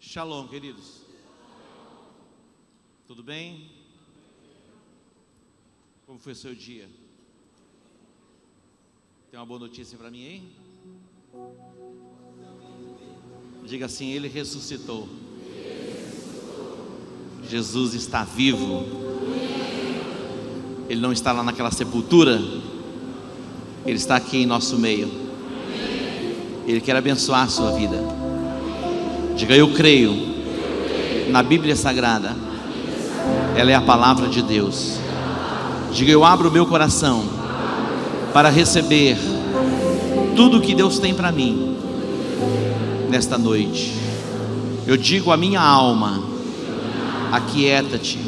Shalom, queridos. Tudo bem? Como foi o seu dia? Tem uma boa notícia para mim aí? Diga assim: Ele ressuscitou. Jesus está vivo. Ele não está lá naquela sepultura. Ele está aqui em nosso meio. Ele quer abençoar a sua vida. Diga: eu creio na Bíblia Sagrada. Ela é a palavra de Deus. Diga: eu abro o meu coração para receber tudo o que Deus tem para mim nesta noite. Eu digo à minha alma: aquieta-te,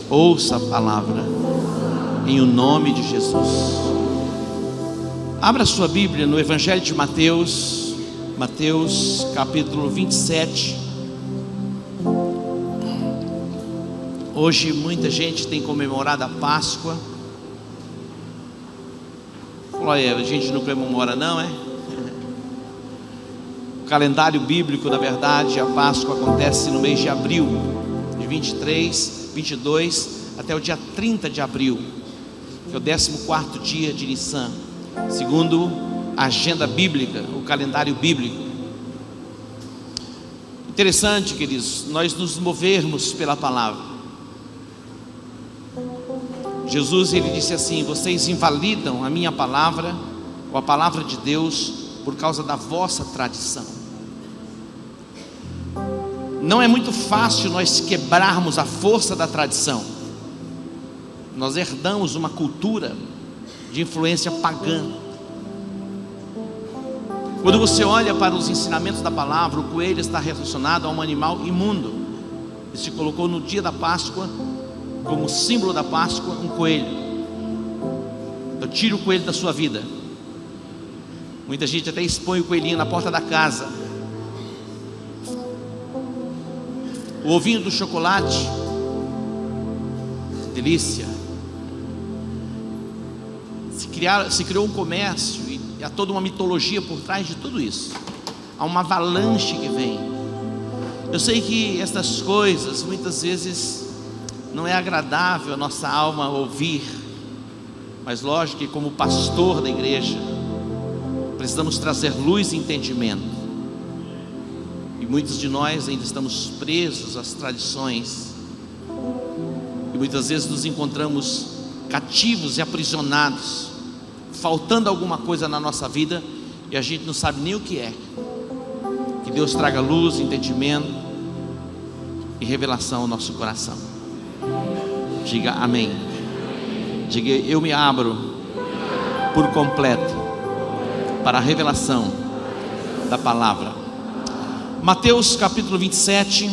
ouça a palavra, em o nome de Jesus. Abra sua Bíblia no Evangelho de Mateus, Mateus capítulo 27. Hoje muita gente tem comemorado a Páscoa. Olha, a gente não comemora não, é? O calendário bíblico, na verdade, a Páscoa acontece no mês de abril, de 23, 22 até o dia 30 de abril, que é o 14º dia de Nissan, segundo a agenda bíblica, o calendário bíblico. Interessante, queridos, nós nos movermos pela palavra. Jesus, ele disse assim: vocês invalidam a minha palavra, ou a palavra de Deus, por causa da vossa tradição. Não é muito fácil nós quebrarmos a força da tradição. Nós herdamos uma cultura de influência pagã. Quando você olha para os ensinamentos da palavra, o coelho está relacionado a um animal imundo. Ele se colocou no dia da Páscoa como símbolo da Páscoa, um coelho. Então tire o coelho da sua vida. Muita gente até expõe o coelhinho na porta da casa. O ovinho do chocolate, delícia. Se criou um comércio e há toda uma mitologia por trás de tudo isso. Há uma avalanche que vem. Eu sei que essas coisas muitas vezes não é agradável a nossa alma ouvir, mas lógico que como pastor da igreja precisamos trazer luz e entendimento. E muitos de nós ainda estamos presos às tradições, e muitas vezes nos encontramos cativos e aprisionados, faltando alguma coisa na nossa vida, e a gente não sabe nem o que é. Que Deus traga luz, entendimento e revelação ao nosso coração. Diga amém. Diga: eu me abro por completo para a revelação da palavra. Mateus capítulo 27,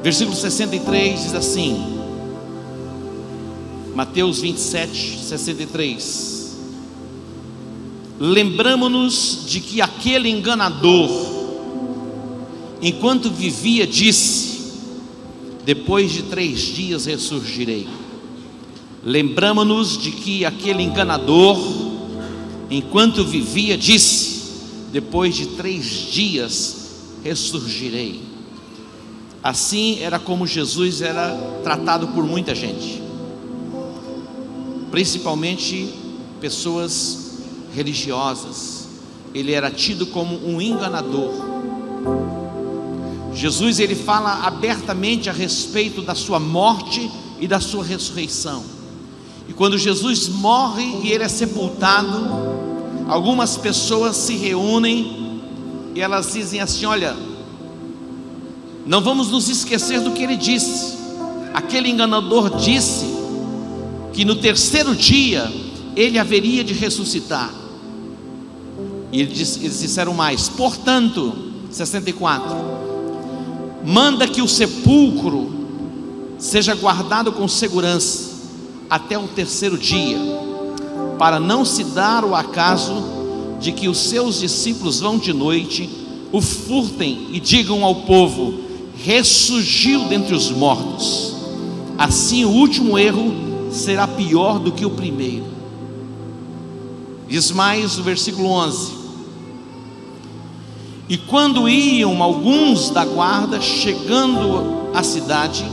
versículo 63 diz assim. Mateus 27, 63. Lembramo-nos de que aquele enganador, enquanto vivia, disse: depois de 3 dias ressurgirei. Lembramo-nos de que aquele enganador, enquanto vivia, disse: depois de 3 dias ressurgirei. Assim era como Jesus era tratado por muita gente, principalmente pessoas religiosas. Ele era tido como um enganador. Jesus, ele fala abertamente a respeito da sua morte e da sua ressurreição. E quando Jesus morre e ele é sepultado, algumas pessoas se reúnem e elas dizem assim: olha, não vamos nos esquecer do que ele disse. Aquele enganador disse que no 3º dia ele haveria de ressuscitar. E eles disseram mais: portanto, 64, manda que o sepulcro seja guardado com segurança até o 3º dia, para não se dar o acaso de que os seus discípulos vão de noite, o furtem e digam ao povo: ressurgiu dentre os mortos. Assim o último erro será pior do que o primeiro. Diz mais o versículo 11: E quando iam alguns da guarda, chegando à cidade,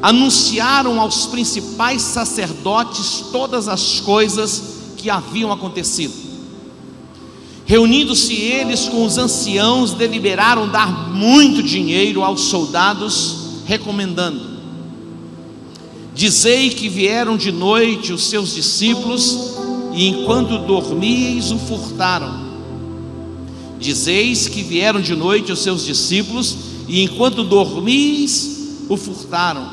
anunciaram aos principais sacerdotes todas as coisas que haviam acontecido. Reunindo-se eles com os anciãos, deliberaram dar muito dinheiro aos soldados, recomendando: dizei que vieram de noite os seus discípulos, e enquanto dormíeis o furtaram. Dizeis que vieram de noite os seus discípulos, e enquanto dormíeis o furtaram.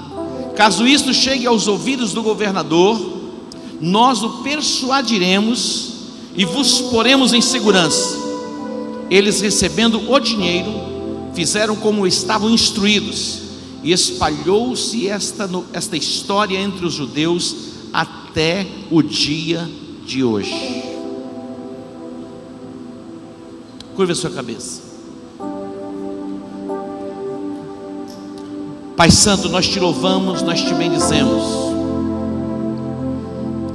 Caso isto chegue aos ouvidos do governador, nós o persuadiremos e vos poremos em segurança. Eles, recebendo o dinheiro, fizeram como estavam instruídos, e espalhou-se esta história entre os judeus até o dia de hoje. Curva a sua cabeça. Pai Santo, nós te louvamos, nós te bendizemos.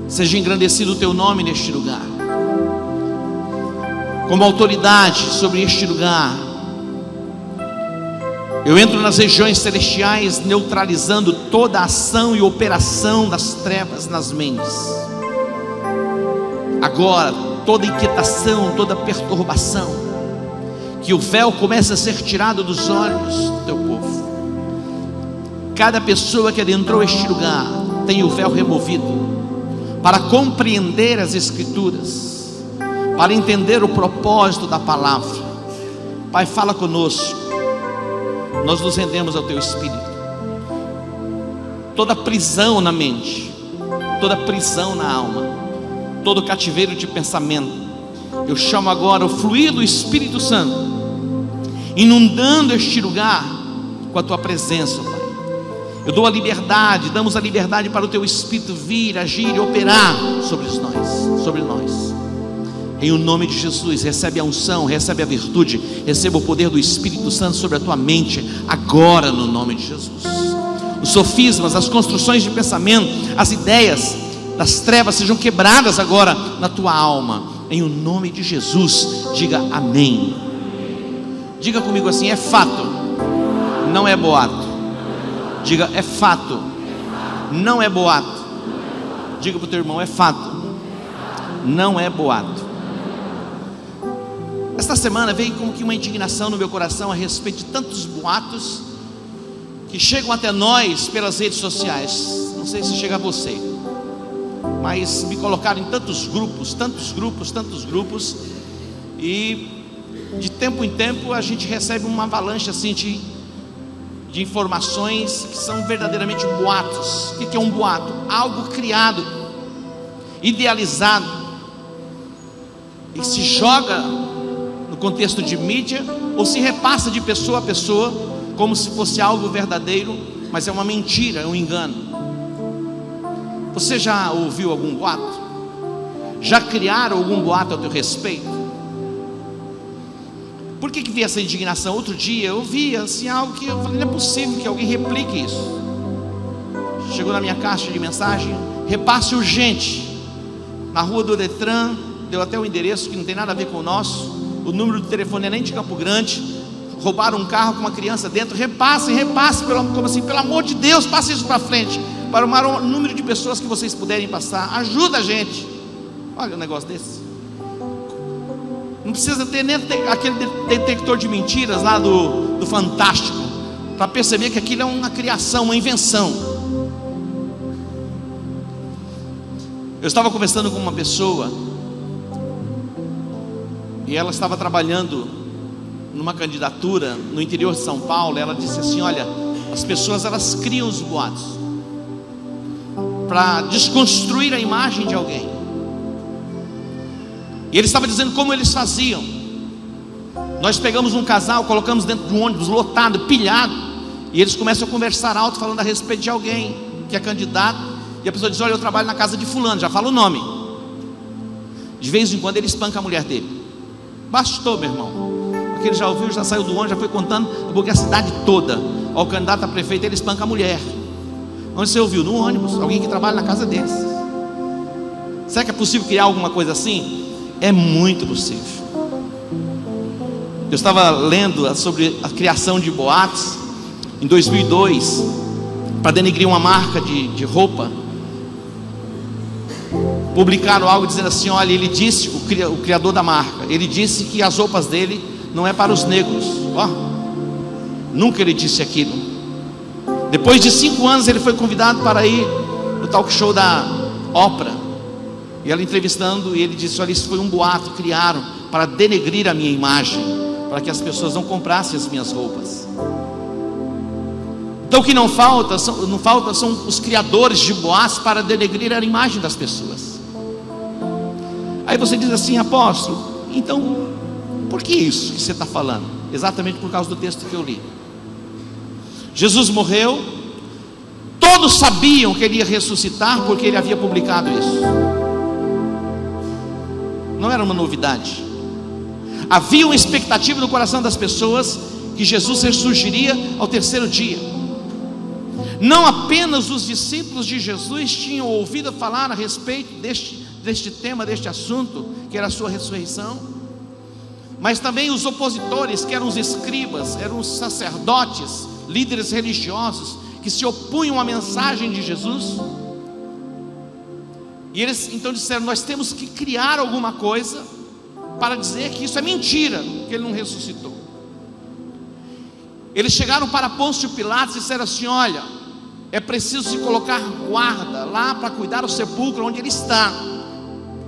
Seja engrandecido o teu nome neste lugar. Como autoridade sobre este lugar, eu entro nas regiões celestiais, neutralizando toda a ação e operação das trevas nas mentes. Agora, toda inquietação, toda perturbação, que o véu comece a ser tirado dos olhos do teu povo. Cada pessoa que adentrou este lugar tem o véu removido, para compreender as Escrituras, para entender o propósito da palavra. Pai, fala conosco, nós nos rendemos ao teu Espírito. Toda prisão na mente, toda prisão na alma, todo cativeiro de pensamento, eu chamo agora o fluir do Espírito Santo, inundando este lugar com a tua presença, Pai. Eu dou a liberdade, damos a liberdade para o teu Espírito vir, agir e operar sobre nós. Em o nome de Jesus, recebe a unção, recebe a virtude, receba o poder do Espírito Santo sobre a tua mente, agora no nome de Jesus. Os sofismas, as construções de pensamento, as ideias das trevas sejam quebradas agora na tua alma, em o nome de Jesus. Diga amém. Diga comigo assim: é fato, não é boato. Diga: é fato, não é boato. Diga para o teu irmão: é fato, não é boato. Esta semana veio como que uma indignação no meu coração a respeito de tantos boatos que chegam até nós pelas redes sociais. Não sei se chega a você, mas me colocaram em tantos grupos, e de tempo em tempo a gente recebe uma avalanche assim de informações que são verdadeiramente boatos. O que é um boato? Algo criado, idealizado, e se joga no contexto de mídia, ou se repassa de pessoa a pessoa, como se fosse algo verdadeiro, mas é uma mentira, é um engano. Você já ouviu algum boato? Já criaram algum boato a teu respeito? Por que veio essa indignação? Outro dia eu vi assim algo que eu falei: não é possível que alguém replique isso. Chegou na minha caixa de mensagem: repasse urgente. Na rua do Detran, deu até o endereço que não tem nada a ver com o nosso. O número do telefone é nem de Campo Grande. Roubaram um carro com uma criança dentro. Repassem, como assim? Pelo amor de Deus, passe isso para frente, para o maior número de pessoas que vocês puderem passar. Ajuda a gente. Olha um negócio desse. Não precisa ter nem aquele detector de mentiras lá do Fantástico para perceber que aquilo é uma criação, uma invenção. Eu estava conversando com uma pessoa, e ela estava trabalhando numa candidatura no interior de São Paulo. Ela disse assim: olha, as pessoas elas criam os boatos para desconstruir a imagem de alguém. E ele estava dizendo como eles faziam. Nós pegamos um casal, colocamos dentro de um ônibus lotado, pilhado, e eles começam a conversar alto, falando a respeito de alguém que é candidato. E a pessoa diz: olha, eu trabalho na casa de fulano, já fala o nome. De vez em quando ele espanca a mulher dele. Bastou, meu irmão. Porque ele já ouviu, já saiu do ônibus, já foi contando, porque a cidade toda, ao candidato a prefeito, ele espanca a mulher. Onde você ouviu? No ônibus, alguém que trabalha na casa deles. Será que é possível criar alguma coisa assim? É muito possível. Eu estava lendo sobre a criação de boatos em 2002, para denegrir uma marca de roupa. Publicaram algo dizendo assim: olha, ele disse, o criador da marca, ele disse que as roupas dele não é para os negros. Nunca ele disse aquilo. Depois de 5 anos ele foi convidado para ir no talk show da Oprah, e ela entrevistando, e ele disse: olha, isso foi um boato, criaram para denegrir a minha imagem, para que as pessoas não comprassem as minhas roupas. Então o que não falta são os criadores de boatos para denegrir a imagem das pessoas. Aí você diz assim: apóstolo, então por que isso que você está falando? Exatamente por causa do texto que eu li. Jesus morreu, todos sabiam que ele ia ressuscitar, porque ele havia publicado isso. Não era uma novidade. Havia uma expectativa no coração das pessoas que Jesus ressurgiria ao 3º dia. Não apenas os discípulos de Jesus tinham ouvido falar a respeito deste tema, deste assunto, que era a sua ressurreição, mas também os opositores, que eram os escribas, eram os sacerdotes, líderes religiosos, que se opunham à mensagem de Jesus. E eles então disseram: nós temos que criar alguma coisa para dizer que isso é mentira, que ele não ressuscitou. Eles chegaram para Pôncio Pilatos e disseram assim: olha, é preciso se colocar guarda lá para cuidar do sepulcro onde ele está,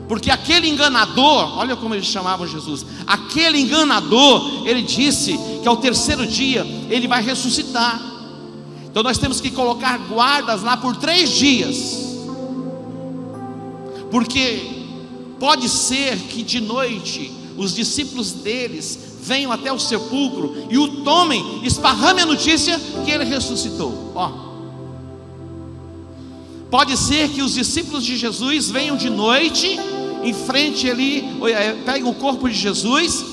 porque aquele enganador, olha como eles chamavam Jesus, aquele enganador, ele disse que ao 3º dia ele vai ressuscitar. Então nós temos que colocar guardas lá por 3 dias, porque pode ser que de noite os discípulos deles venham até o sepulcro e o tomem, esparramem a notícia que ele ressuscitou. Pode ser que os discípulos de Jesus venham de noite, em frente ali, peguem o corpo de Jesus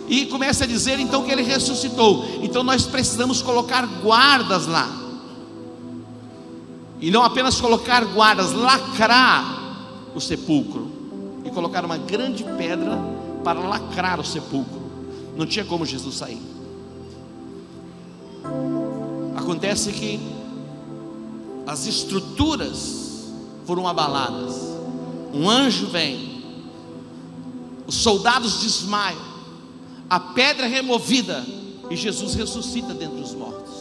e comecem a dizer então que ele ressuscitou. Então nós precisamos colocar guardas lá, e não apenas colocar guardas, lacrar o sepulcro, e colocar uma grande pedra para lacrar o sepulcro. Não tinha como Jesus sair. Acontece que as estruturas foram abaladas. Um anjo vem, os soldados desmaiam, a pedra é removida e Jesus ressuscita dentre os mortos.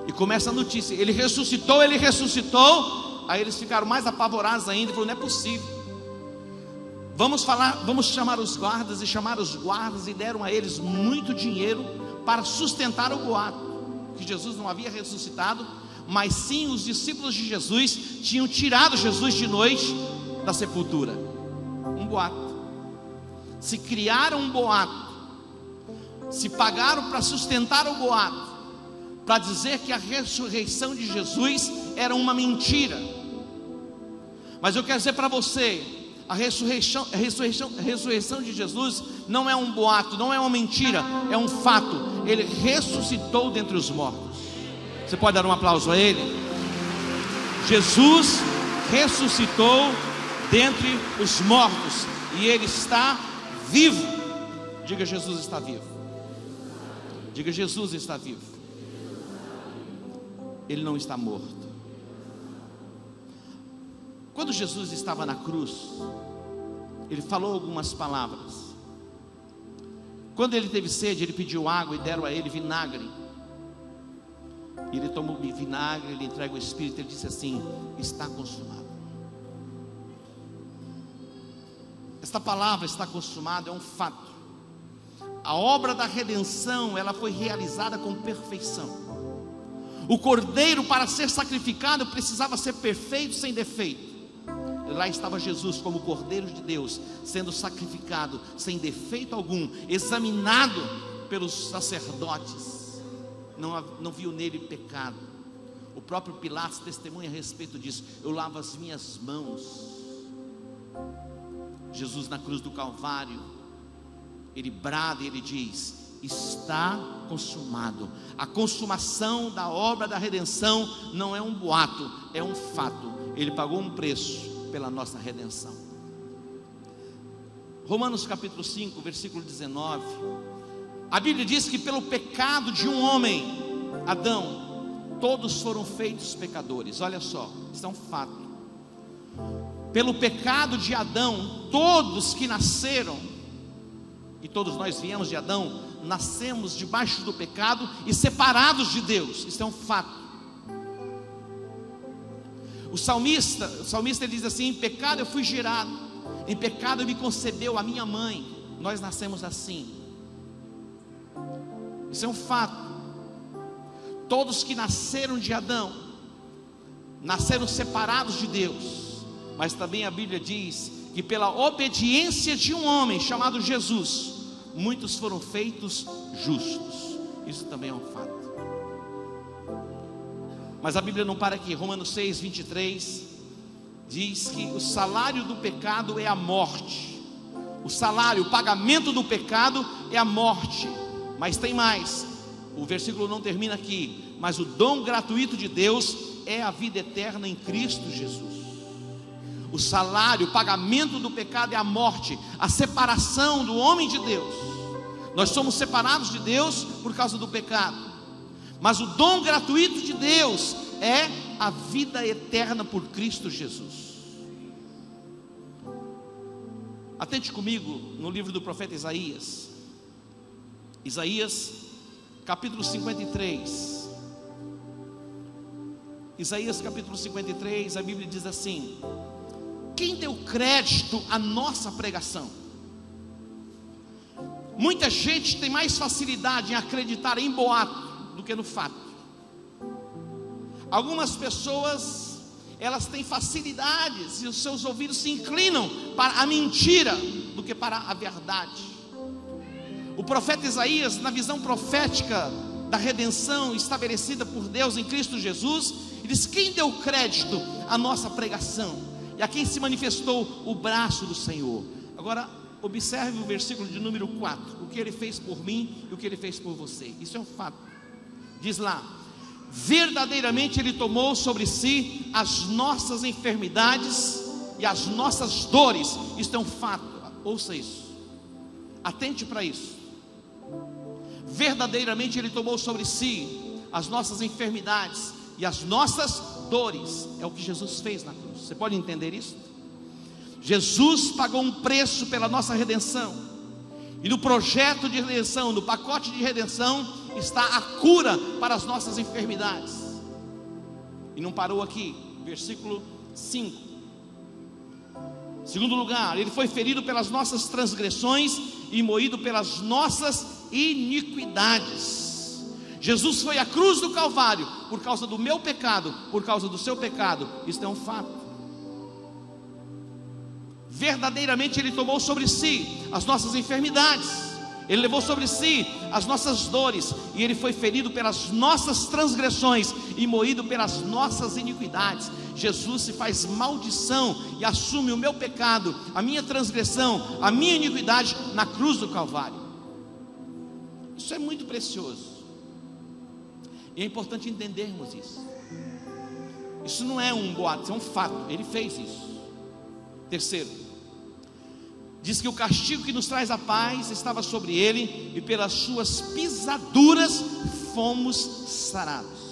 E começa a notícia: ele ressuscitou, ele ressuscitou. Aí eles ficaram mais apavorados ainda e falaram: não é possível. Vamos chamar os guardas. E chamaram os guardas e deram a eles muito dinheiro para sustentar o boato que Jesus não havia ressuscitado, mas sim os discípulos de Jesus tinham tirado Jesus de noite da sepultura. Um boato. Se criaram um boato, se pagaram para sustentar o boato, para dizer que a ressurreição de Jesus era uma mentira. Mas eu quero dizer para você: a ressurreição de Jesus não é um boato, não é uma mentira, é um fato. Ele ressuscitou dentre os mortos. Você pode dar um aplauso a ele? Jesus ressuscitou dentre os mortos e ele está vivo. Diga: Jesus está vivo. Diga: Jesus está vivo. Ele não está morto. Quando Jesus estava na cruz, ele falou algumas palavras. Quando ele teve sede, ele pediu água e deram a ele vinagre. Ele tomou vinagre, ele entrega o Espírito, ele disse assim: está consumado. Esta palavra, está consumado, é um fato. A obra da redenção, ela foi realizada com perfeição. O cordeiro, para ser sacrificado, precisava ser perfeito, sem defeito. Lá estava Jesus como cordeiro de Deus, sendo sacrificado sem defeito algum, examinado pelos sacerdotes. Não viu nele pecado. O próprio Pilatos testemunha a respeito disso: eu lavo as minhas mãos. Jesus na cruz do Calvário, ele brada e ele diz: está consumado. A consumação da obra da redenção não é um boato, é um fato. Ele pagou um preço pela nossa redenção. Romanos capítulo 5, versículo 19. A Bíblia diz que pelo pecado de um homem, Adão, todos foram feitos pecadores. Olha só, isso é um fato. Pelo pecado de Adão, todos que nasceram, e todos nós viemos de Adão, nascemos debaixo do pecado e separados de Deus. Isso é um fato. O salmista ele diz assim: em pecado eu fui gerado, em pecado me concebeu a minha mãe. Nós nascemos assim. Isso é um fato. Todos que nasceram de Adão nasceram separados de Deus. Mas também a Bíblia diz que pela obediência de um homem chamado Jesus, muitos foram feitos justos. Isso também é um fato. Mas a Bíblia não para aqui. Romanos 6, 23 diz que o salário do pecado é a morte. O salário, o pagamento do pecado é a morte. Mas tem mais. O versículo não termina aqui. Mas o dom gratuito de Deus é a vida eterna em Cristo Jesus. O salário, o pagamento do pecado é a morte, a separação do homem de Deus. Nós somos separados de Deus por causa do pecado. Mas o dom gratuito de Deus é a vida eterna por Cristo Jesus. Atente comigo no livro do profeta Isaías. Isaías capítulo 53. Isaías capítulo 53, a Bíblia diz assim: quem deu crédito à nossa pregação? Muita gente tem mais facilidade em acreditar em boato do que no fato. Algumas pessoas, elas têm facilidades e os seus ouvidos se inclinam para a mentira do que para a verdade. O profeta Isaías, na visão profética da redenção estabelecida por Deus em Cristo Jesus, ele diz: quem deu crédito à nossa pregação? E a quem se manifestou o braço do Senhor? Agora observe o versículo de número 4, o que ele fez por mim e o que ele fez por você. Isso é um fato. Diz lá: verdadeiramente ele tomou sobre si as nossas enfermidades e as nossas dores. Isso é um fato. Ouça isso, atente para isso. Verdadeiramente ele tomou sobre si as nossas enfermidades e as nossas dores. É o que Jesus fez na cruz. Você pode entender isso? Jesus pagou um preço pela nossa redenção. E no projeto de redenção, no pacote de redenção, está a cura para as nossas enfermidades. E não parou aqui. Versículo 5. Segundo lugar, ele foi ferido pelas nossas transgressões e moído pelas nossas iniquidades. Jesus foi à cruz do Calvário por causa do meu pecado, por causa do seu pecado. Isso é um fato. Verdadeiramente ele tomou sobre si as nossas enfermidades, ele levou sobre si as nossas dores, e ele foi ferido pelas nossas transgressões e moído pelas nossas iniquidades. Jesus se faz maldição e assume o meu pecado, a minha transgressão, a minha iniquidade na cruz do Calvário. Isso é muito precioso, e é importante entendermos isso. Isso não é um boato, isso é um fato. Ele fez isso. Terceiro, diz que o castigo que nos traz a paz estava sobre ele, e pelas suas pisaduras fomos sarados.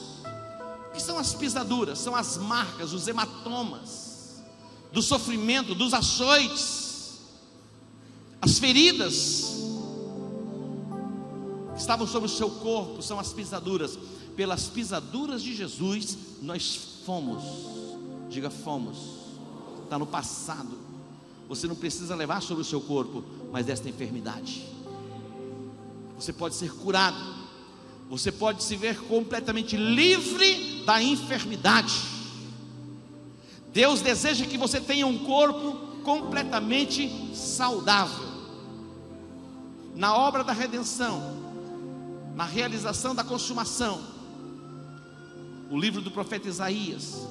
O que são as pisaduras? São as marcas, os hematomas do sofrimento, dos açoites, as feridas que estavam sobre o seu corpo. São as pisaduras. Pelas pisaduras de Jesus nós fomos. Diga, fomos. Está no passado. Você não precisa levar sobre o seu corpo mais desta enfermidade. Você pode ser curado. Você pode se ver completamente livre da enfermidade. Deus deseja que você tenha um corpo completamente saudável. Na obra da redenção, na realização da consumação, o livro do profeta Isaías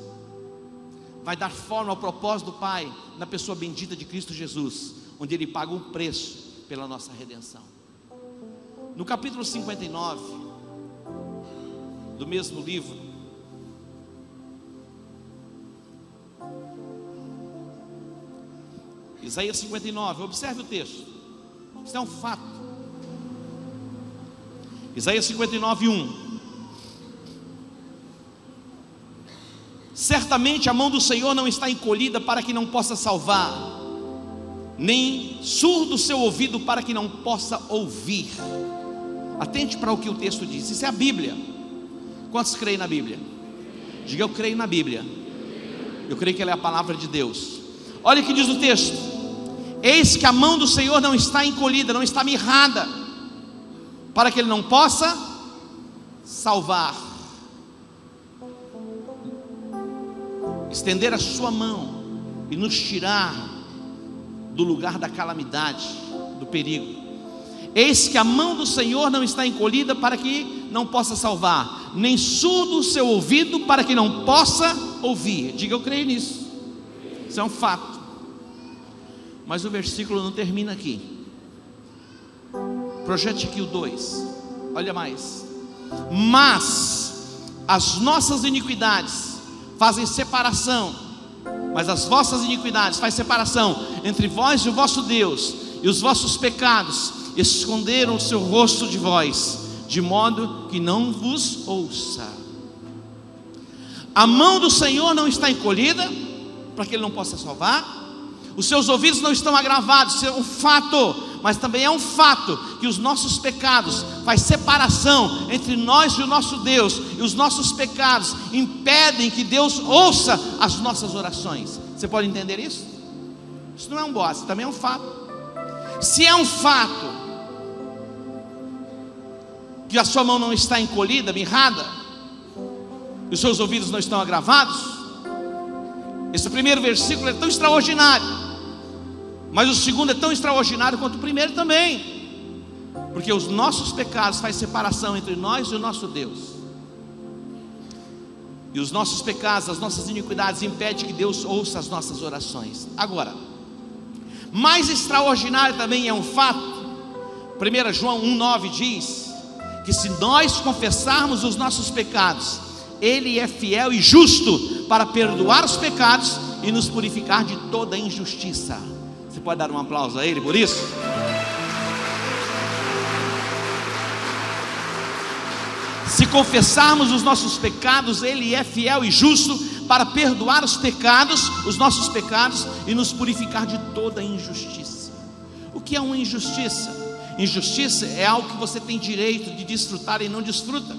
vai dar forma ao propósito do Pai na pessoa bendita de Cristo Jesus, onde Ele paga um preço pela nossa redenção. No capítulo 59 do mesmo livro, Isaías 59, observe o texto. Isso é um fato. Isaías 59:1. Certamente a mão do Senhor não está encolhida para que não possa salvar, nem surdo o seu ouvido para que não possa ouvir. Atente para o que o texto diz. Isso é a Bíblia. Quantos creem na Bíblia? Diga: eu creio na Bíblia. Eu creio que ela é a palavra de Deus. Olha o que diz o texto: eis que a mão do Senhor não está encolhida, não está mirrada, para que Ele não possa salvar. Estender a sua mão e nos tirar do lugar da calamidade, do perigo. Eis que a mão do Senhor não está encolhida para que não possa salvar, nem surdo o seu ouvido para que não possa ouvir. Diga: eu creio nisso. Isso é um fato. Mas o versículo não termina aqui. Projete aqui o 2. Olha mais. Mas as nossas iniquidades fazem separação, mas as vossas iniquidades fazem separação entre vós e o vosso Deus, e os vossos pecados esconderam o seu rosto de vós, de modo que não vos ouça. A mão do Senhor não está encolhida para que Ele não possa salvar. Os seus ouvidos não estão agravados. Isso é um fato, mas também é um fato que os nossos pecados faz separação entre nós e o nosso Deus, e os nossos pecados impedem que Deus ouça as nossas orações. Você pode entender isso? Isso não é um boato, também é um fato. Se é um fato que a sua mão não está encolhida, mirrada, e os seus ouvidos não estão agravados, esse primeiro versículo é tão extraordinário, mas o segundo é tão extraordinário quanto o primeiro também, porque os nossos pecados fazem separação entre nós e o nosso Deus, e os nossos pecados, as nossas iniquidades impedem que Deus ouça as nossas orações. Agora, mais extraordinário também é um fato. 1 João 1,9 diz que se nós confessarmos os nossos pecados, Ele é fiel e justo para perdoar os pecados e nos purificar de toda injustiça. Você pode dar um aplauso a Ele por isso? Se confessarmos os nossos pecados, Ele é fiel e justo para perdoar os pecados, os nossos pecados, e nos purificar de toda injustiça. O que é uma injustiça? Injustiça é algo que você tem direito de desfrutar e não desfruta.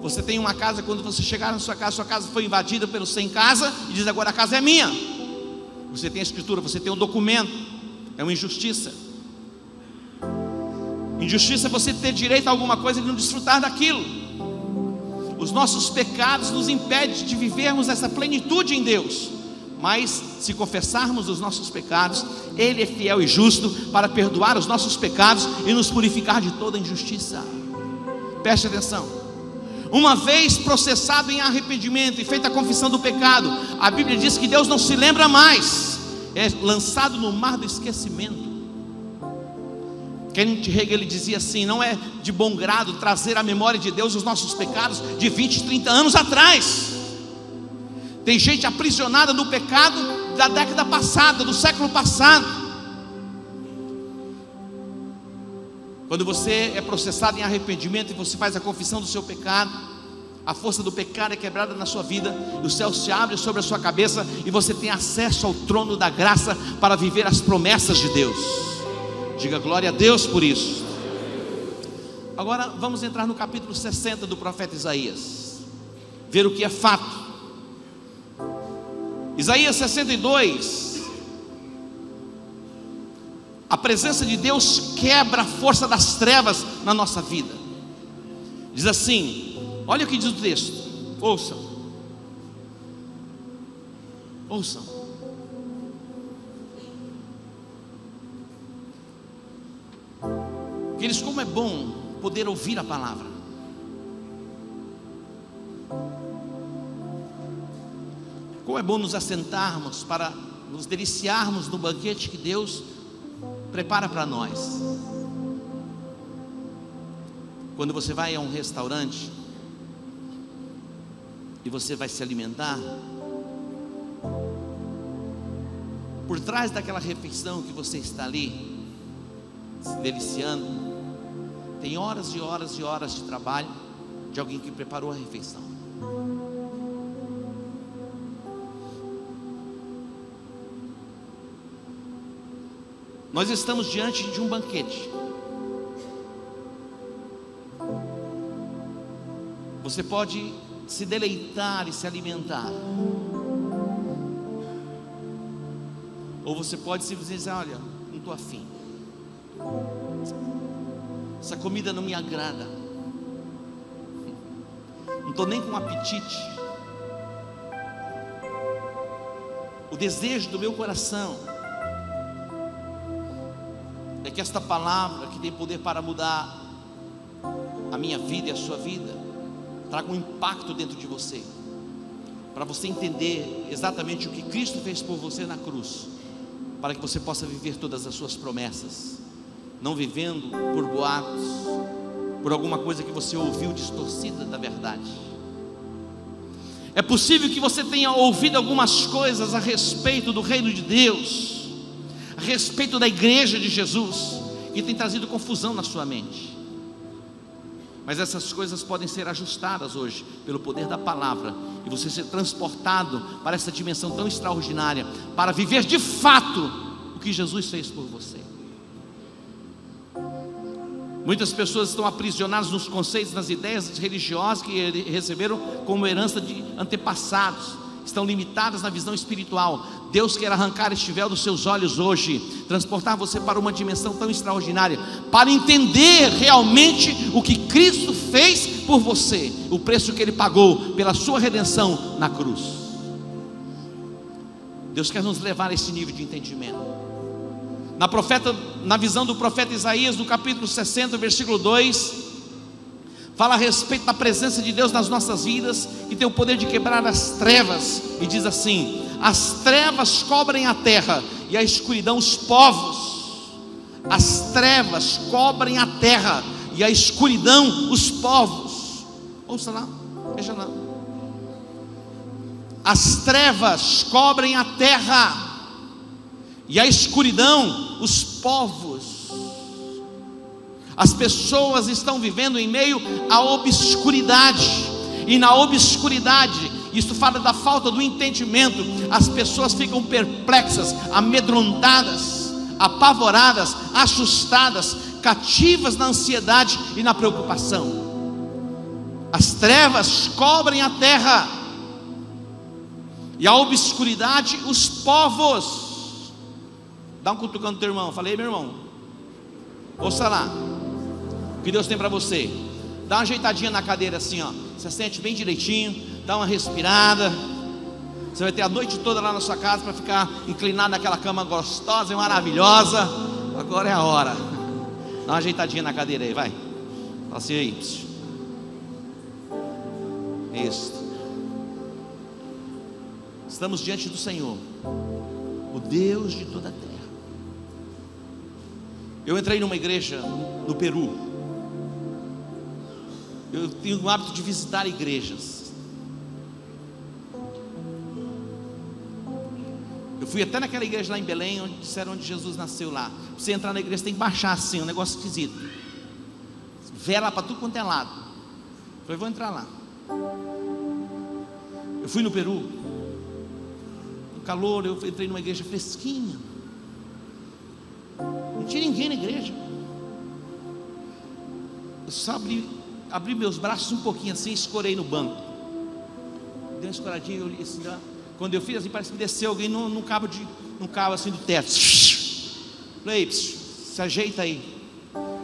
Você tem uma casa, quando você chegar na sua casa foi invadida pelo sem casa e diz: agora a casa é minha. Você tem a escritura, você tem o documento. É uma injustiça. Injustiça é você ter direito a alguma coisa e não desfrutar daquilo. Os nossos pecados nos impedem de vivermos essa plenitude em Deus. Mas se confessarmos os nossos pecados, Ele é fiel e justo para perdoar os nossos pecados e nos purificar de toda injustiça. Preste atenção. Uma vez processado em arrependimento e feita a confissão do pecado, a Bíblia diz que Deus não se lembra mais, é lançado no mar do esquecimento. Kenneth Hagin, ele dizia assim: não é de bom grado trazer à memória de Deus os nossos pecados de 20, 30 anos atrás. Tem gente aprisionada no pecado da década passada, do século passado. Quando você é processado em arrependimento e você faz a confissão do seu pecado, a força do pecado é quebrada na sua vida, e o céu se abre sobre a sua cabeça, e você tem acesso ao trono da graça para viver as promessas de Deus. Diga glória a Deus por isso. Agora vamos entrar no capítulo 60 do profeta Isaías, ver o que é fato. Isaías 62. A presença de Deus quebra a força das trevas na nossa vida. Diz assim, olha o que diz o texto. Ouçam. Ouçam. Queridos, como é bom poder ouvir a palavra. Como é bom nos assentarmos para nos deliciarmos no banquete que Deus prepara para nós. Quando você vai a um restaurante e você vai se alimentar, por trás daquela refeição que você está ali se deliciando, tem horas e horas e horas de trabalho de alguém que preparou a refeição. Nós estamos diante de um banquete. Você pode se deleitar e se alimentar, ou você pode simplesmente dizer: olha, não estou afim, essa comida não me agrada, não estou nem com apetite. O desejo do meu coração é que esta palavra, que tem poder para mudar a minha vida e a sua vida, traga um impacto dentro de você, para você entender exatamente o que Cristo fez por você na cruz, para que você possa viver todas as suas promessas, não vivendo por boatos, por alguma coisa que você ouviu distorcida da verdade. É possível que você tenha ouvido algumas coisas a respeito do reino de Deus, a respeito da igreja de Jesus, que tem trazido confusão na sua mente. Mas essas coisas podem ser ajustadas hoje pelo poder da palavra, e você ser transportado para essa dimensão tão extraordinária, para viver de fato o que Jesus fez por você. Muitas pessoas estão aprisionadas nos conceitos, nas ideias religiosas que receberam como herança de antepassados, estão limitadas na visão espiritual. Deus quer arrancar este véu dos seus olhos hoje, transportar você para uma dimensão tão extraordinária, para entender realmente o que Cristo fez por você, o preço que Ele pagou pela sua redenção na cruz. Deus quer nos levar a esse nível de entendimento. Na visão do profeta Isaías, no capítulo 60, versículo 2, fala a respeito da presença de Deus nas nossas vidas, que tem o poder de quebrar as trevas, e diz assim: as trevas cobrem a terra, e a escuridão os povos. As trevas cobrem a terra, e a escuridão os povos. Ouça lá, veja lá. As trevas cobrem a terra, e a escuridão os povos. As pessoas estão vivendo em meio à obscuridade, e na obscuridade, isso fala da falta do entendimento. As pessoas ficam perplexas, amedrontadas, apavoradas, assustadas, cativas na ansiedade e na preocupação. As trevas cobrem a terra, e a obscuridade os povos. Dá um cutucão no teu irmão. Falei: meu irmão, ouça lá o que Deus tem para você. Dá uma ajeitadinha na cadeira assim, ó. Você sente bem direitinho, dá uma respirada. Você vai ter a noite toda lá na sua casa para ficar inclinado naquela cama gostosa e maravilhosa. Agora é a hora. Dá uma ajeitadinha na cadeira aí, vai. Fala assim aí. Isso. Estamos diante do Senhor, o Deus de toda a terra. Eu entrei numa igreja no Peru. Eu tenho o hábito de visitar igrejas. Eu fui até naquela igreja lá em Belém, onde disseram onde Jesus nasceu lá. Pra você entrar na igreja, você tem que baixar assim, um negócio esquisito. Vela para tudo quanto é lado. Eu falei: vou entrar lá. Eu fui no Peru, no calor, eu entrei numa igreja fresquinha. Não tinha ninguém na igreja. Eu só abri meus braços um pouquinho assim, escorei no banco. Dei uma escoradinha, eu li assim, quando eu fiz assim, parece que desceu alguém num cabo assim do teto. Falei: se ajeita aí.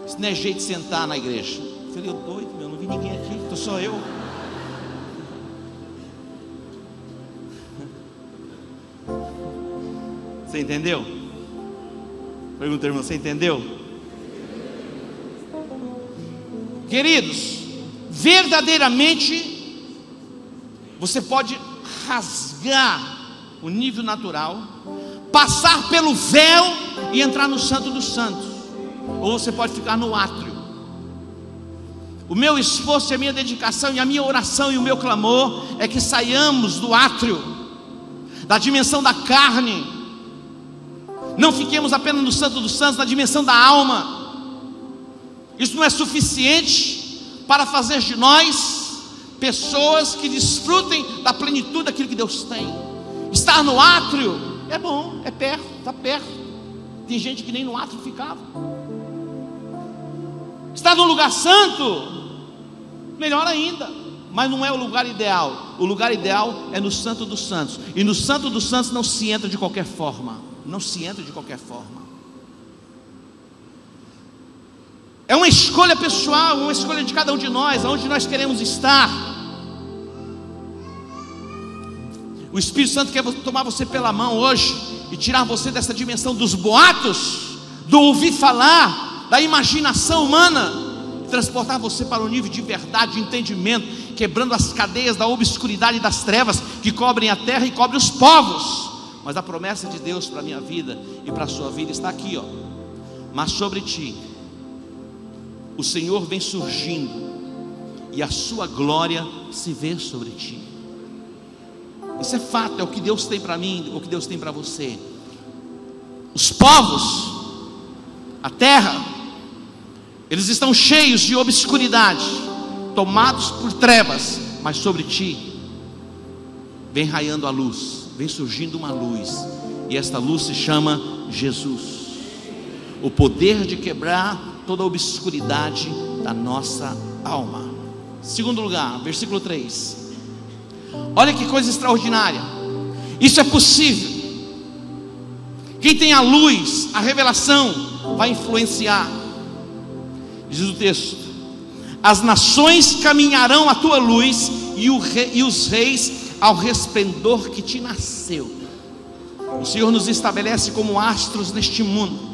Isso não é jeito de sentar na igreja. Eu falei: eu doido, meu, não vi ninguém aqui, estou só eu. Você entendeu? Pergunta, irmão, você entendeu? Queridos, verdadeiramente você pode rasgar o nível natural, passar pelo véu e entrar no Santo dos Santos, ou você pode ficar no átrio. O meu esforço, a minha dedicação e a minha oração e o meu clamor é que saiamos do átrio, da dimensão da carne. Não fiquemos apenas no Santo dos Santos, na dimensão da alma, Isso não é suficiente para fazer de nós pessoas que desfrutem da plenitude daquilo que Deus tem. Estar no átrio é bom, é perto, está perto. Tem gente que nem no átrio ficava. Estar no lugar santo, melhor ainda, mas não é o lugar ideal. O lugar ideal é no Santo dos Santos. E no Santo dos Santos não se entra de qualquer forma. Não se entra de qualquer forma. É uma escolha pessoal, uma escolha de cada um de nós, aonde nós queremos estar. O Espírito Santo quer tomar você pela mão hoje e tirar você dessa dimensão dos boatos, do ouvir falar, da imaginação humana, e transportar você para um nível de verdade, de entendimento, quebrando as cadeias da obscuridade e das trevas que cobrem a terra e cobrem os povos. Mas a promessa de Deus para a minha vida e para a sua vida está aqui, ó. Mas sobre ti o Senhor vem surgindo, e a sua glória se vê sobre ti. Isso é fato, é o que Deus tem para mim, o que Deus tem para você. Os povos, a terra, eles estão cheios de obscuridade, tomados por trevas, mas sobre ti vem raiando a luz, vem surgindo uma luz, e esta luz se chama Jesus. O poder de quebrar toda a obscuridade da nossa alma. Segundo lugar, versículo 3. Olha que coisa extraordinária. Isso é possível. Quem tem a luz, a revelação, vai influenciar. Diz o texto: as nações caminharão à tua luz, e os reis ao resplendor que te nasceu. O Senhor nos estabelece como astros neste mundo.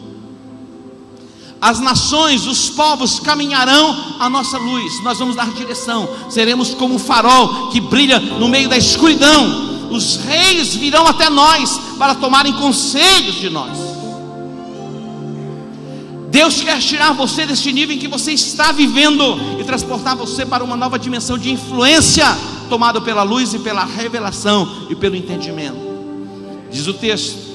As nações, os povos caminharão à nossa luz. Nós vamos dar direção. Seremos como um farol que brilha no meio da escuridão. Os reis virão até nós para tomarem conselhos de nós. Deus quer tirar você deste nível em que você está vivendo e transportar você para uma nova dimensão de influência, tomado pela luz e pela revelação e pelo entendimento. Diz o texto: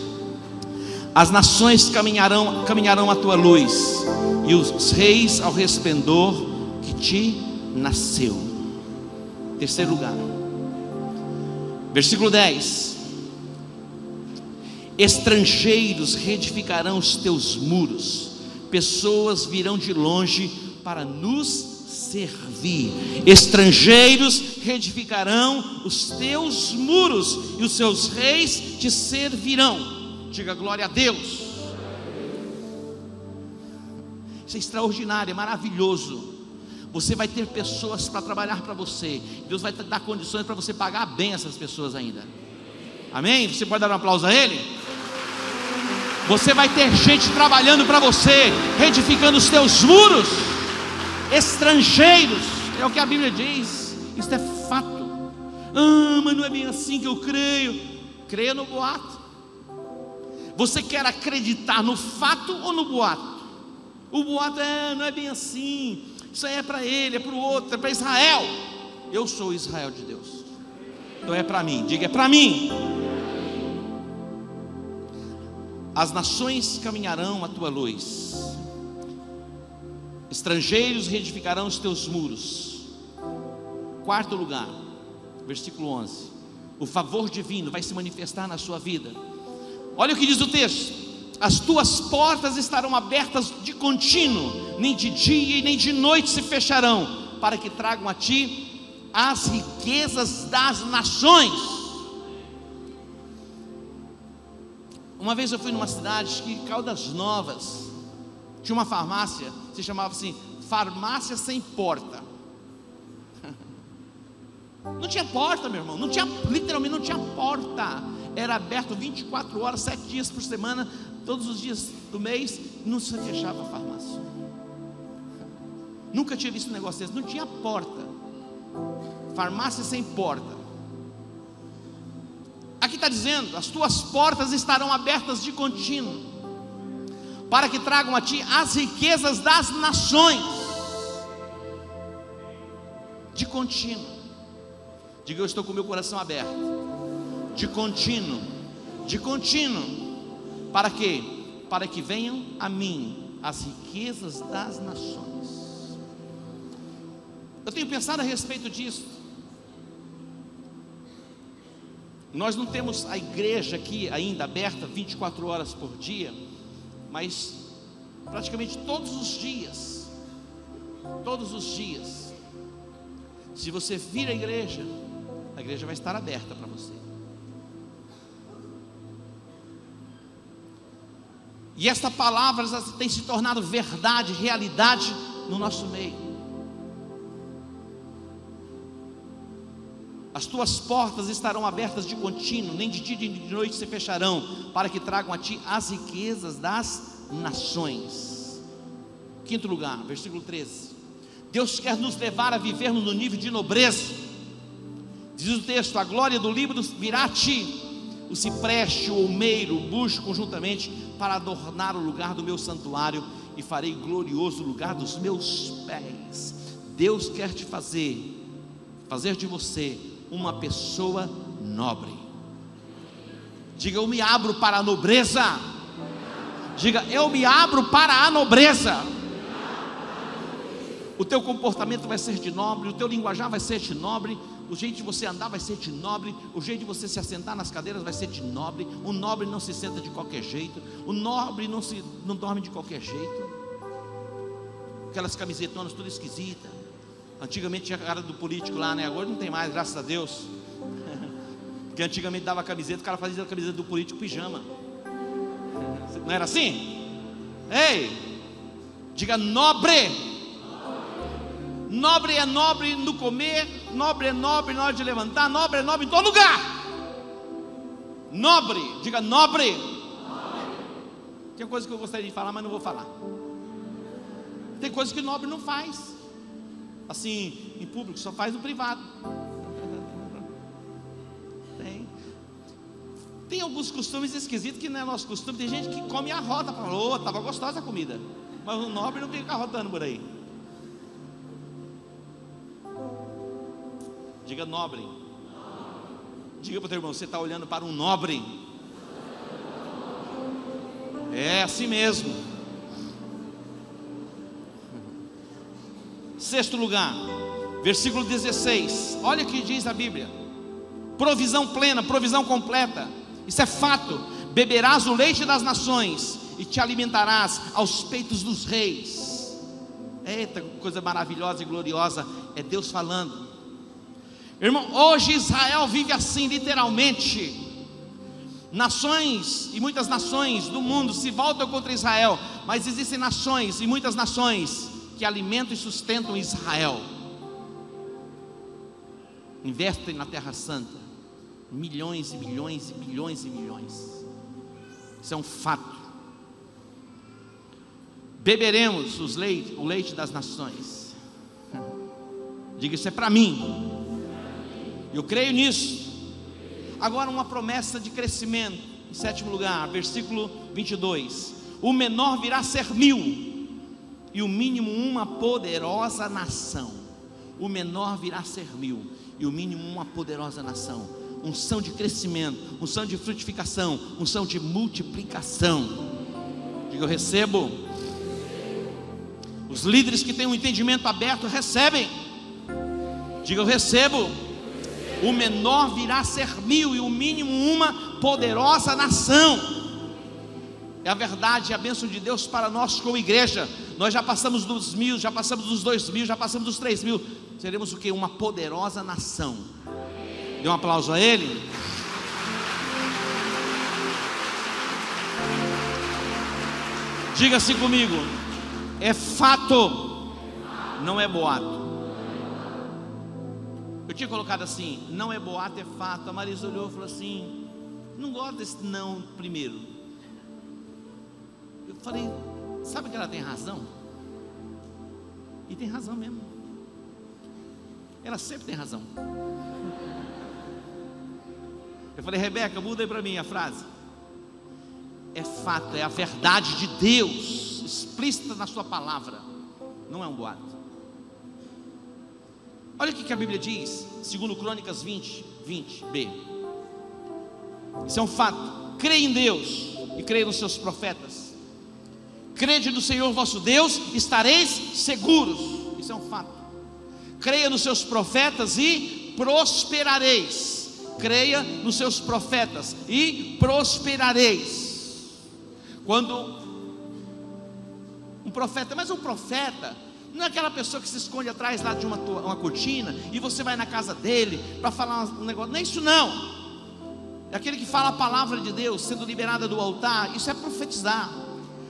as nações caminharão à tua luz, e os reis ao resplendor que te nasceu. Terceiro lugar, versículo 10: estrangeiros reedificarão os teus muros, pessoas virão de longe para nos servir. Estrangeiros reedificarão os teus muros, e os seus reis te servirão. Diga glória a Deus. Isso é extraordinário, é maravilhoso. Você vai ter pessoas para trabalhar para você. Deus vai te dar condições para você pagar bem essas pessoas ainda. Amém? Você pode dar um aplauso a Ele? Você vai ter gente trabalhando para você, reedificando os teus muros. Estrangeiros, é o que a Bíblia diz. Isso é fato. Mas não é bem assim que eu creio. Creia no boato. Você quer acreditar no fato ou no boato? O boato não é bem assim. Isso aí é para ele, é para o outro, é para Israel. Eu sou o Israel de Deus. Então é para mim. Diga, é para mim. As nações caminharão à tua luz, estrangeiros reedificarão os teus muros. Quarto lugar, versículo 11: o favor divino vai se manifestar na sua vida. Olha o que diz o texto: as tuas portas estarão abertas de contínuo, nem de dia e nem de noite se fecharão, para que tragam a ti as riquezas das nações. Uma vez eu fui numa cidade que, Caldas Novas, tinha uma farmácia, se chamava assim, farmácia sem porta. Não tinha porta, meu irmão, não tinha, literalmente não tinha porta. Era aberto 24 horas, 7 dias por semana, todos os dias do mês, não se fechava a farmácia. Nunca tinha visto um negócio desse, não tinha porta. Farmácia sem porta. Aqui está dizendo: as tuas portas estarão abertas de contínuo, para que tragam a ti as riquezas das nações. De contínuo. Diga, eu estou com o meu coração aberto. De contínuo. De contínuo. Para quê? Para que venham a mim as riquezas das nações. Eu tenho pensado a respeito disso. Nós não temos a igreja aqui ainda aberta 24 horas por dia, mas praticamente todos os dias, se você vir à igreja, a igreja vai estar aberta para você. E esta palavra tem se tornado verdade, realidade no nosso meio. As tuas portas estarão abertas de contínuo, nem de dia nem de noite se fecharão, para que tragam a ti as riquezas das nações. Quinto lugar, versículo 13. Deus quer nos levar a vivermos no nível de nobreza. Diz o texto: a glória do Líbano virá a ti, o cipreste, o olmeiro, o bucho conjuntamente, para adornar o lugar do meu santuário, e farei glorioso o lugar dos meus pés. Deus quer te fazer de você uma pessoa nobre. Diga: eu me abro para a nobreza. Diga: eu me abro para a nobreza. O teu comportamento vai ser de nobre, o teu linguajar vai ser de nobre, o jeito de você andar vai ser de nobre, o jeito de você se assentar nas cadeiras vai ser de nobre. O nobre não se senta de qualquer jeito, o nobre não dorme de qualquer jeito. Aquelas camisetonas tudo esquisitas. Antigamente tinha a cara do político lá, né? Agora não tem mais, graças a Deus. Porque antigamente dava camiseta, o cara fazia a camiseta do político pijama. Não era assim? Ei, diga: nobre. Nobre é nobre no comer, nobre é nobre na hora de levantar, nobre é nobre em todo lugar. Nobre, diga: nobre. Tem coisa que eu gostaria de falar, mas não vou falar. Tem coisa que nobre não faz, assim, em público, só faz no privado. Tem alguns costumes esquisitos que não é nosso costume. Tem gente que come a rota, fala: ô, estava gostosa a comida. Mas o nobre não fica rotando por aí. Diga: nobre. Diga para o teu irmão: você está olhando para um nobre. É assim mesmo. Sexto lugar, versículo 16. Olha o que diz a Bíblia: provisão plena, provisão completa. Isso é fato. Beberás o leite das nações e te alimentarás aos peitos dos reis. Eita, coisa maravilhosa e gloriosa. É Deus falando. Irmão, hoje Israel vive assim, literalmente. Nações e muitas nações do mundo se voltam contra Israel, mas existem nações e muitas nações que alimentam e sustentam Israel. Investem na Terra Santa milhões e milhões e milhões e milhões. Isso é um fato. Beberemos o leite das nações. Diga: isso é para mim. Eu creio nisso. Agora, uma promessa de crescimento. Em sétimo lugar, versículo 22. O menor virá a ser 1000, e o mínimo uma poderosa nação. O menor virá a ser 1000, e o mínimo uma poderosa nação. Unção de crescimento, unção de frutificação, unção de multiplicação. Diga: eu recebo. Os líderes que têm um entendimento aberto recebem. Diga: eu recebo. O menor virá a ser 1000, e o mínimo uma poderosa nação. É a verdade, é a bênção de Deus para nós como igreja. Nós já passamos dos 1000, já passamos dos 2000, já passamos dos 3000. Seremos o que? Uma poderosa nação. Dê um aplauso a Ele. Diga assim comigo: é fato, não é boato. Eu tinha colocado assim: não é boato, é fato. A Marisa olhou e falou assim: não gosto desse não primeiro. Eu falei: sabe que ela tem razão? E tem razão mesmo. Ela sempre tem razão. Eu falei: Rebeca, muda aí para mim a frase. É fato, é a verdade de Deus explícita na sua palavra. Não é um boato. Olha o que a Bíblia diz, segundo Crônicas 20b. Isso é um fato. Creia em Deus e creia nos seus profetas. Crede no Senhor vosso Deus, estareis seguros. Isso é um fato. Creia nos seus profetas e prosperareis. Creia nos seus profetas e prosperareis. Quando um profeta, mas um profeta não é aquela pessoa que se esconde atrás lá de uma cortina e você vai na casa dele para falar um negócio. Não é isso não. É aquele que fala a palavra de Deus sendo liberada do altar. Isso é profetizar.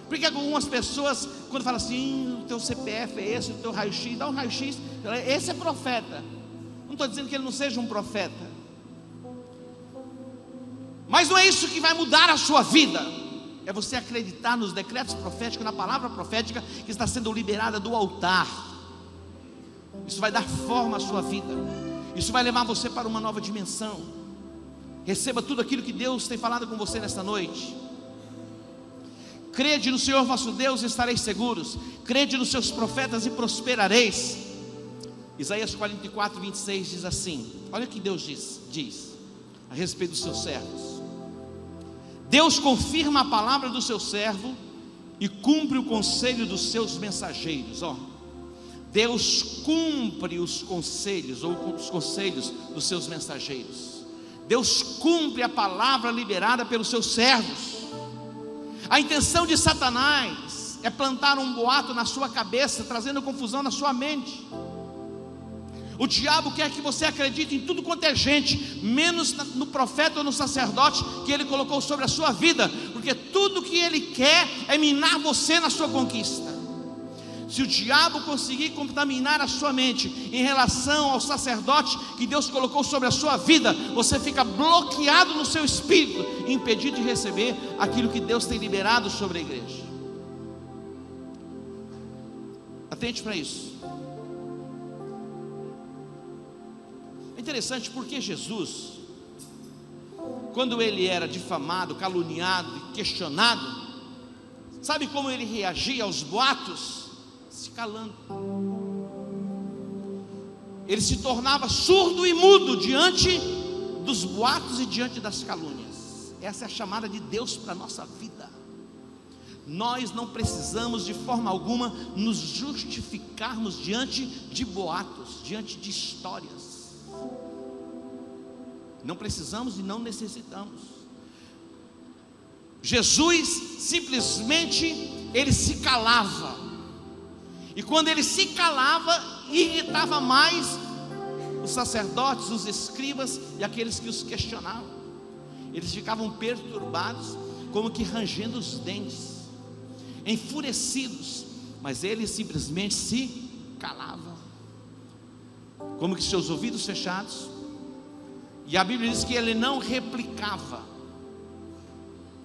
Porque algumas pessoas, quando falam assim, o teu CPF é esse, o teu raio-x, dá um raio-x, esse é profeta. Não estou dizendo que ele não seja um profeta, mas não é isso que vai mudar a sua vida. É você acreditar nos decretos proféticos, na palavra profética que está sendo liberada do altar. Isso vai dar forma à sua vida. Isso vai levar você para uma nova dimensão. Receba tudo aquilo que Deus tem falado com você nesta noite. Crede no Senhor vosso Deus e estareis seguros. Crede nos seus profetas e prosperareis. Isaías 44, 26 diz assim. Olha o que Deus diz a respeito dos seus servos. Deus confirma a palavra do seu servo e cumpre o conselho dos seus mensageiros. Deus cumpre os conselhos, ou os conselhos dos seus mensageiros. Deus cumpre a palavra liberada pelos seus servos. A intenção de Satanás é plantar um boato na sua cabeça, trazendo confusão na sua mente. O diabo quer que você acredite em tudo quanto é gente, menos no profeta ou no sacerdote que ele colocou sobre a sua vida, porque tudo que ele quer é minar você na sua conquista. Se o diabo conseguir contaminar a sua mente em relação ao sacerdote que Deus colocou sobre a sua vida, você fica bloqueado no seu espírito, impedido de receber aquilo que Deus tem liberado sobre a igreja. Atente para isso. É interessante porque Jesus, quando ele era difamado, caluniado e questionado, sabe como ele reagia aos boatos? Se calando. Ele se tornava surdo e mudo diante dos boatos e diante das calúnias. Essa é a chamada de Deus para a nossa vida. Nós não precisamos de forma alguma nos justificarmos diante de boatos, diante de histórias. Não precisamos e não necessitamos. Jesus simplesmente ele se calava. E quando ele se calava, irritava mais os sacerdotes, os escribas e aqueles que os questionavam. Eles ficavam perturbados, como que rangendo os dentes, enfurecidos, mas ele simplesmente se calava, como que seus ouvidos fechados. E a Bíblia diz que ele não replicava.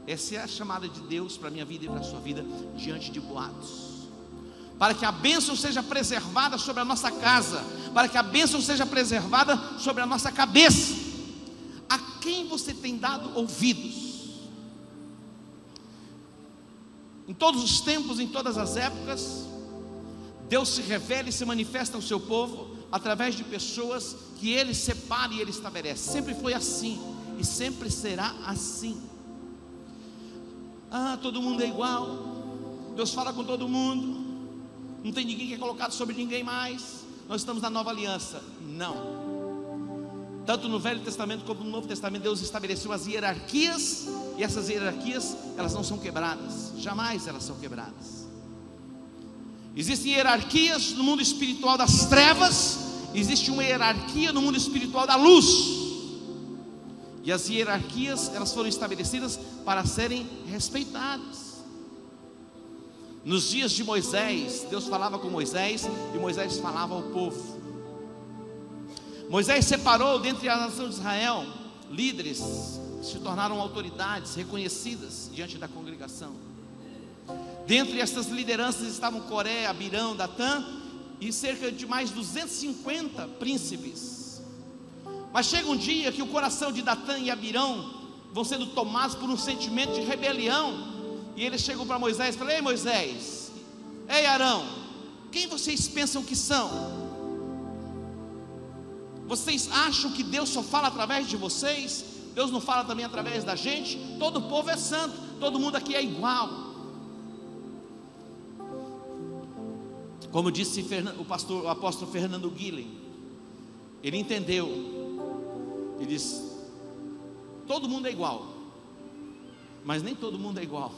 Essa é a chamada de Deus para a minha vida e para a sua vida, diante de boatos. Para que a bênção seja preservada sobre a nossa casa, para que a bênção seja preservada sobre a nossa cabeça. A quem você tem dado ouvidos? Em todos os tempos, em todas as épocas, Deus se revela e se manifesta ao seu povo através de pessoas que Ele separa e Ele estabelece. Sempre foi assim e sempre será assim. Todo mundo é igual. Deus fala com todo mundo. Não tem ninguém que é colocado sobre ninguém mais. Nós estamos na nova aliança. Não. Tanto no Velho Testamento como no Novo Testamento, Deus estabeleceu as hierarquias. E essas hierarquias, elas não são quebradas. Jamais elas são quebradas. Existem hierarquias no mundo espiritual das trevas. Existe uma hierarquia no mundo espiritual da luz. E as hierarquias, elas foram estabelecidas para serem respeitadas. Nos dias de Moisés, Deus falava com Moisés e Moisés falava ao povo. Moisés separou dentre a nação de Israel líderes que se tornaram autoridades reconhecidas diante da congregação. Dentre essas lideranças estavam Coré, Abirão, Datã e cerca de mais 250 príncipes. Mas chega um dia que o coração de Datã e Abirão vão sendo tomados por um sentimento de rebelião. E eles chegam para Moisés e falam: ei Moisés, ei Arão, quem vocês pensam que são? Vocês acham que Deus só fala através de vocês? Deus não fala também através da gente? Todo o povo é santo, todo mundo aqui é igual. Como disse o apóstolo Fernando Guilhem, ele entendeu. Ele disse: todo mundo é igual, mas nem todo mundo é igual.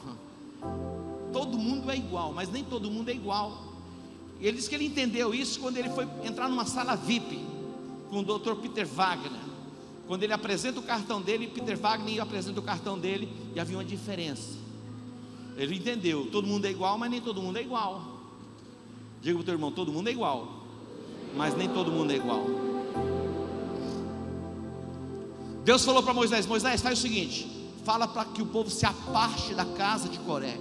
Todo mundo é igual, mas nem todo mundo é igual. E ele disse que ele entendeu isso quando ele foi entrar numa sala VIP com o Dr. Peter Wagner. Quando ele apresenta o cartão dele, Peter Wagner apresenta o cartão dele, e havia uma diferença. Ele entendeu: todo mundo é igual, mas nem todo mundo é igual. Diga para o teu irmão: todo mundo é igual, mas nem todo mundo é igual. Deus falou para Moisés: Moisés, faz o seguinte, fala para que o povo se aparte da casa de Coré.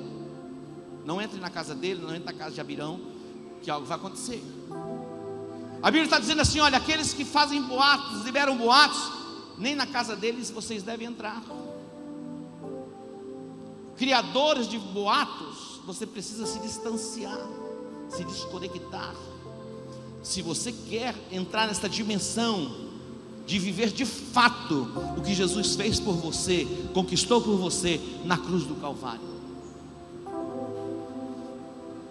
Não entre na casa dele, não entre na casa de Abirão, que algo vai acontecer. A Bíblia está dizendo assim: olha, aqueles que fazem boatos, liberam boatos, nem na casa deles vocês devem entrar. Criadores de boatos, você precisa se distanciar, se desconectar. Se você quer entrar nesta dimensão de viver de fato o que Jesus fez por você, conquistou por você na cruz do Calvário.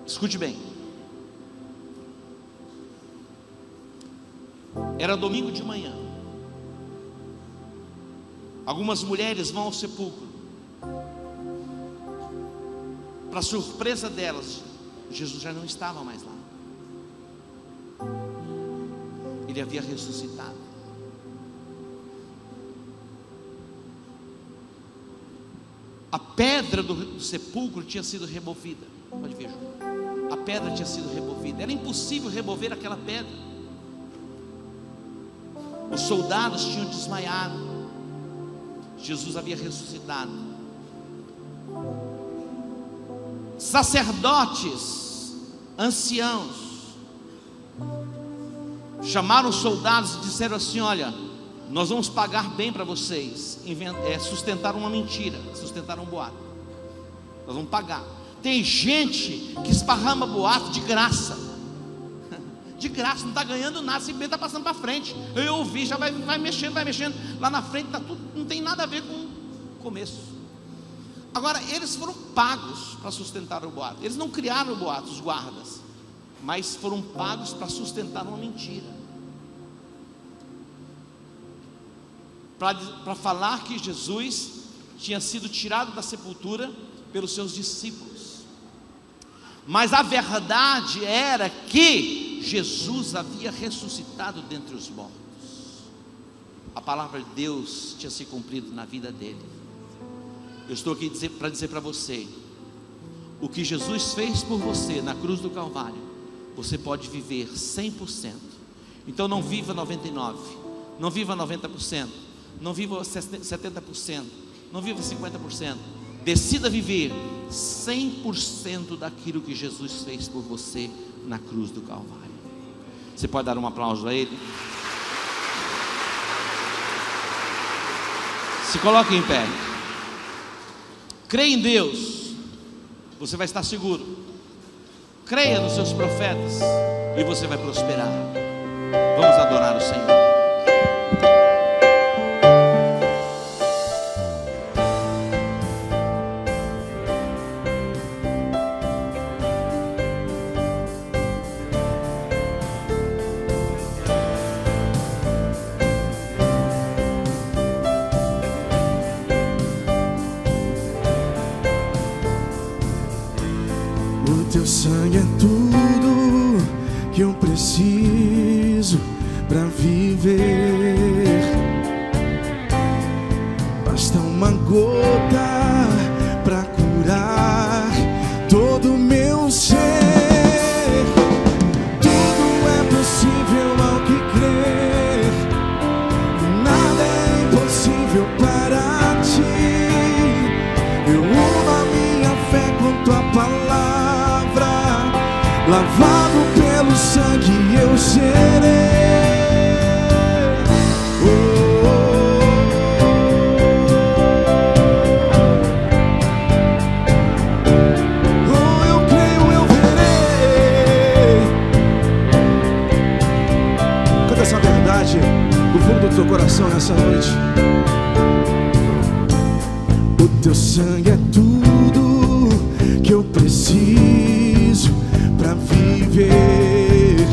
Escute bem. Era domingo de manhã. Algumas mulheres vão ao sepulcro. Para surpresa delas, Jesus já não estava mais lá. Ele havia ressuscitado. A pedra do sepulcro tinha sido removida. Pode ver, João. A pedra tinha sido removida. Era impossível remover aquela pedra. Os soldados tinham desmaiado. Jesus havia ressuscitado. Sacerdotes, anciãos, chamaram os soldados e disseram assim: olha, nós vamos pagar bem para vocês. Sustentaram uma mentira, sustentaram um boato. Nós vamos pagar. Tem gente que esparrama boato de graça. De graça, não está ganhando nada, simplesmente está passando para frente. Eu ouvi, já vai mexendo, lá na frente está tudo, não tem nada a ver com o começo. Agora, eles foram pagos para sustentar o boato. Eles não criaram o boato, os guardas, mas foram pagos para sustentar uma mentira, para falar que Jesus tinha sido tirado da sepultura pelos seus discípulos. Mas a verdade era que Jesus havia ressuscitado dentre os mortos. A palavra de Deus tinha se cumprido na vida dele. Eu estou aqui para dizer para você: o que Jesus fez por você na cruz do Calvário, você pode viver 100%. Então não viva 99%, não viva 90%, não viva 70%, não viva 50%. Decida viver 100% daquilo que Jesus fez por você na cruz do Calvário. Você pode dar um aplauso a Ele? Se coloque em pé. Creia em Deus, você vai estar seguro. Creia nos seus profetas e você vai prosperar. Vamos adorar o Senhor. Teu sangue é tudo que eu preciso para viver. Basta uma gota para curar todo o meu ser. Tudo é possível ao que crer. Nada é impossível para ti. Eu uno a minha fé com tua palavra. Lavado pelo sangue eu serei. Eu creio, eu verei. Canta essa verdade do fundo do teu coração nessa noite. O teu sangue é tudo que eu preciso pra para viver.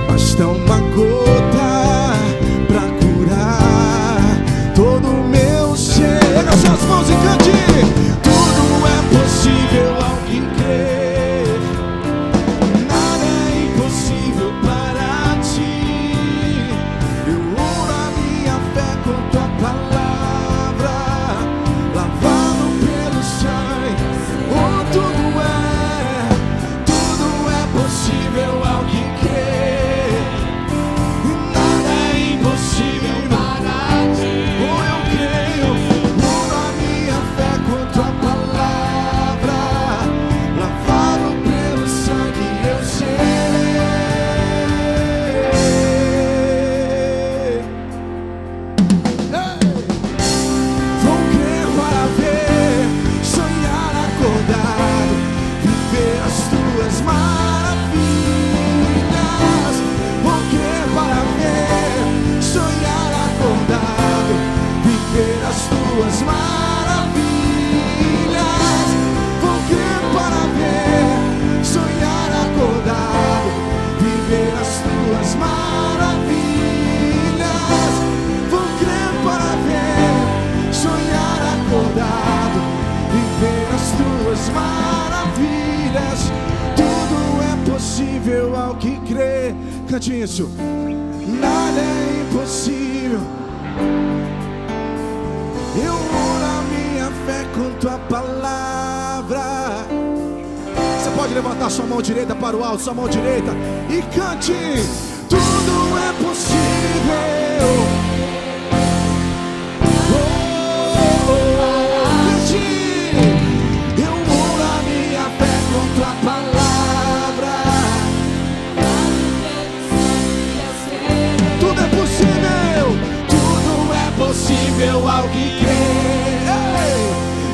Basta uma gota pra curar todo o meu ser. Erga suas mãos e cante. Tudo é possível ao que crer. Nada é impossível para ti. Eu uno a minha fé com tua palavra, lavado pelo sangue. Oh, tudo é possível ao que crer. E nada é impossível para ti. Oh, eu creio. Uno a minha fé com tua palavra, lavado pelo sangue, eu sei. Vou crer para ver, sonhar acordado, viver as tuas maravilhas. Vou crer para ver, sonhar acordado, viver as tuas maravilhas. Vou crer para ver, sonhar acordado, viver as tuas maravilhas. Vou crer para ver, sonhar acordado, viver as tuas maravilhas. Tudo é possível ao que crê. Cante isso. Nada é impossível. Eu uno a minha fé com tua palavra. Você pode levantar sua mão direita para o alto, sua mão direita, e cante. Tudo é possível. Cante. Eu uno a minha fé com tua palavra. Tudo é possível. Tudo é possível ao que crê.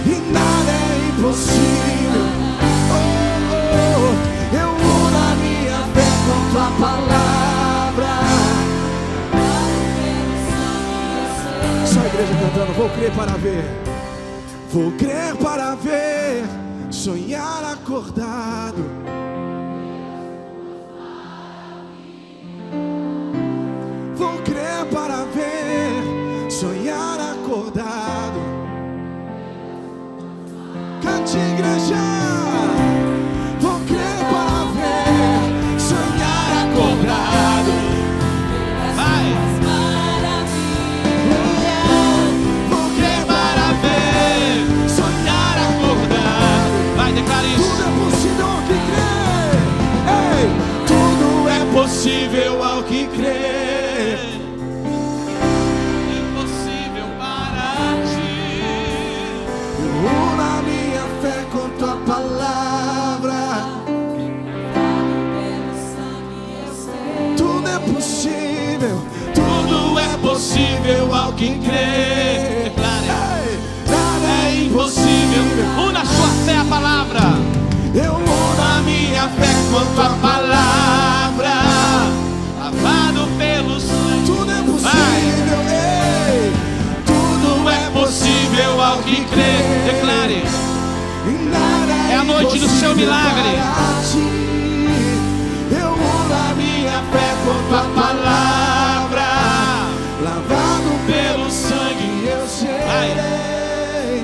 E nada é impossível. Eu uno a minha fé com tua palavra. Só a igreja cantando. Vou crer para ver. Vou crer para ver, sonhar acordado. Vou crer para ver, sonhar acordado. Cante, igreja. Vou crer para ver, sonhar acordado. Vai! Vou crer para ver, sonhar acordado. Vai, declara isso. Tudo é possível ao que crer. Ei, tudo é possível ao que crer. Impossível para ti. Eu uno a minha fé com tua palavra. Tudo é possível. Tudo é possível ao que crer. Declare. Ei, nada é impossível. Una a sua fé à palavra. Eu uno a minha fé com tua palavra. Lavado pelo sangue. Tudo é possível. Ei, tudo é possível ao que crer. Declare. E nada É a noite do seu milagre. para ti. Eu uno a minha fé com tua palavra, lavado pelo sangue, eu serei.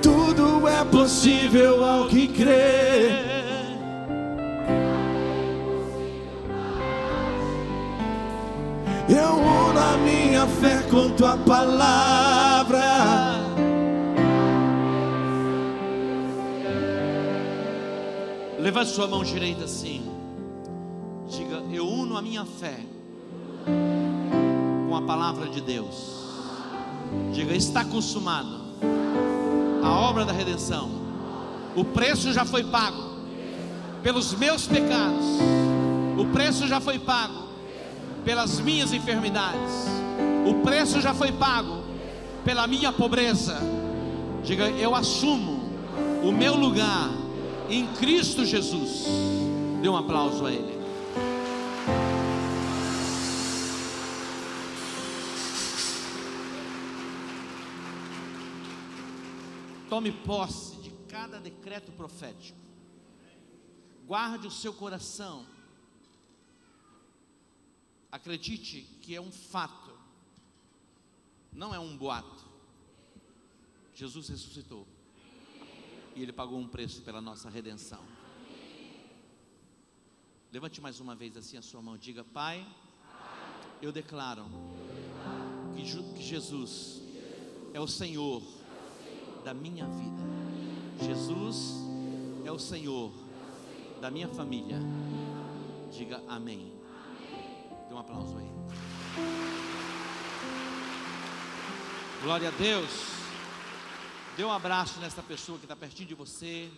Tudo é possível ao que crer. Eu uno a minha fé com tua palavra. Levante sua mão direita assim. Diga: eu uno a minha fé com a palavra de Deus. Diga: está consumado a obra da redenção. O preço já foi pago pelos meus pecados. O preço já foi pago pelas minhas enfermidades. O preço já foi pago pela minha pobreza. Diga: eu assumo o meu lugar em Cristo Jesus. Dê um aplauso a Ele. Tome posse de cada decreto profético. Guarde o seu coração. Acredite que é um fato, não é um boato. Jesus ressuscitou e Ele pagou um preço pela nossa redenção. Levante mais uma vez assim a sua mão. Diga: Pai, eu declaro que Jesus é o Senhor da minha vida. Jesus é o Senhor da minha família. Diga amém. Dê um aplauso aí. Glória a Deus. Dê um abraço nessa pessoa que está pertinho de você.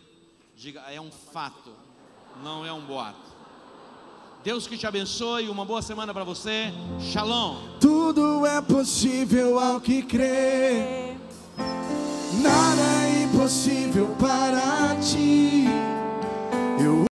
Diga: é um fato, não é um boato. Deus que te abençoe, uma boa semana para você. Shalom. Tudo é possível ao que crê. Nada é impossível.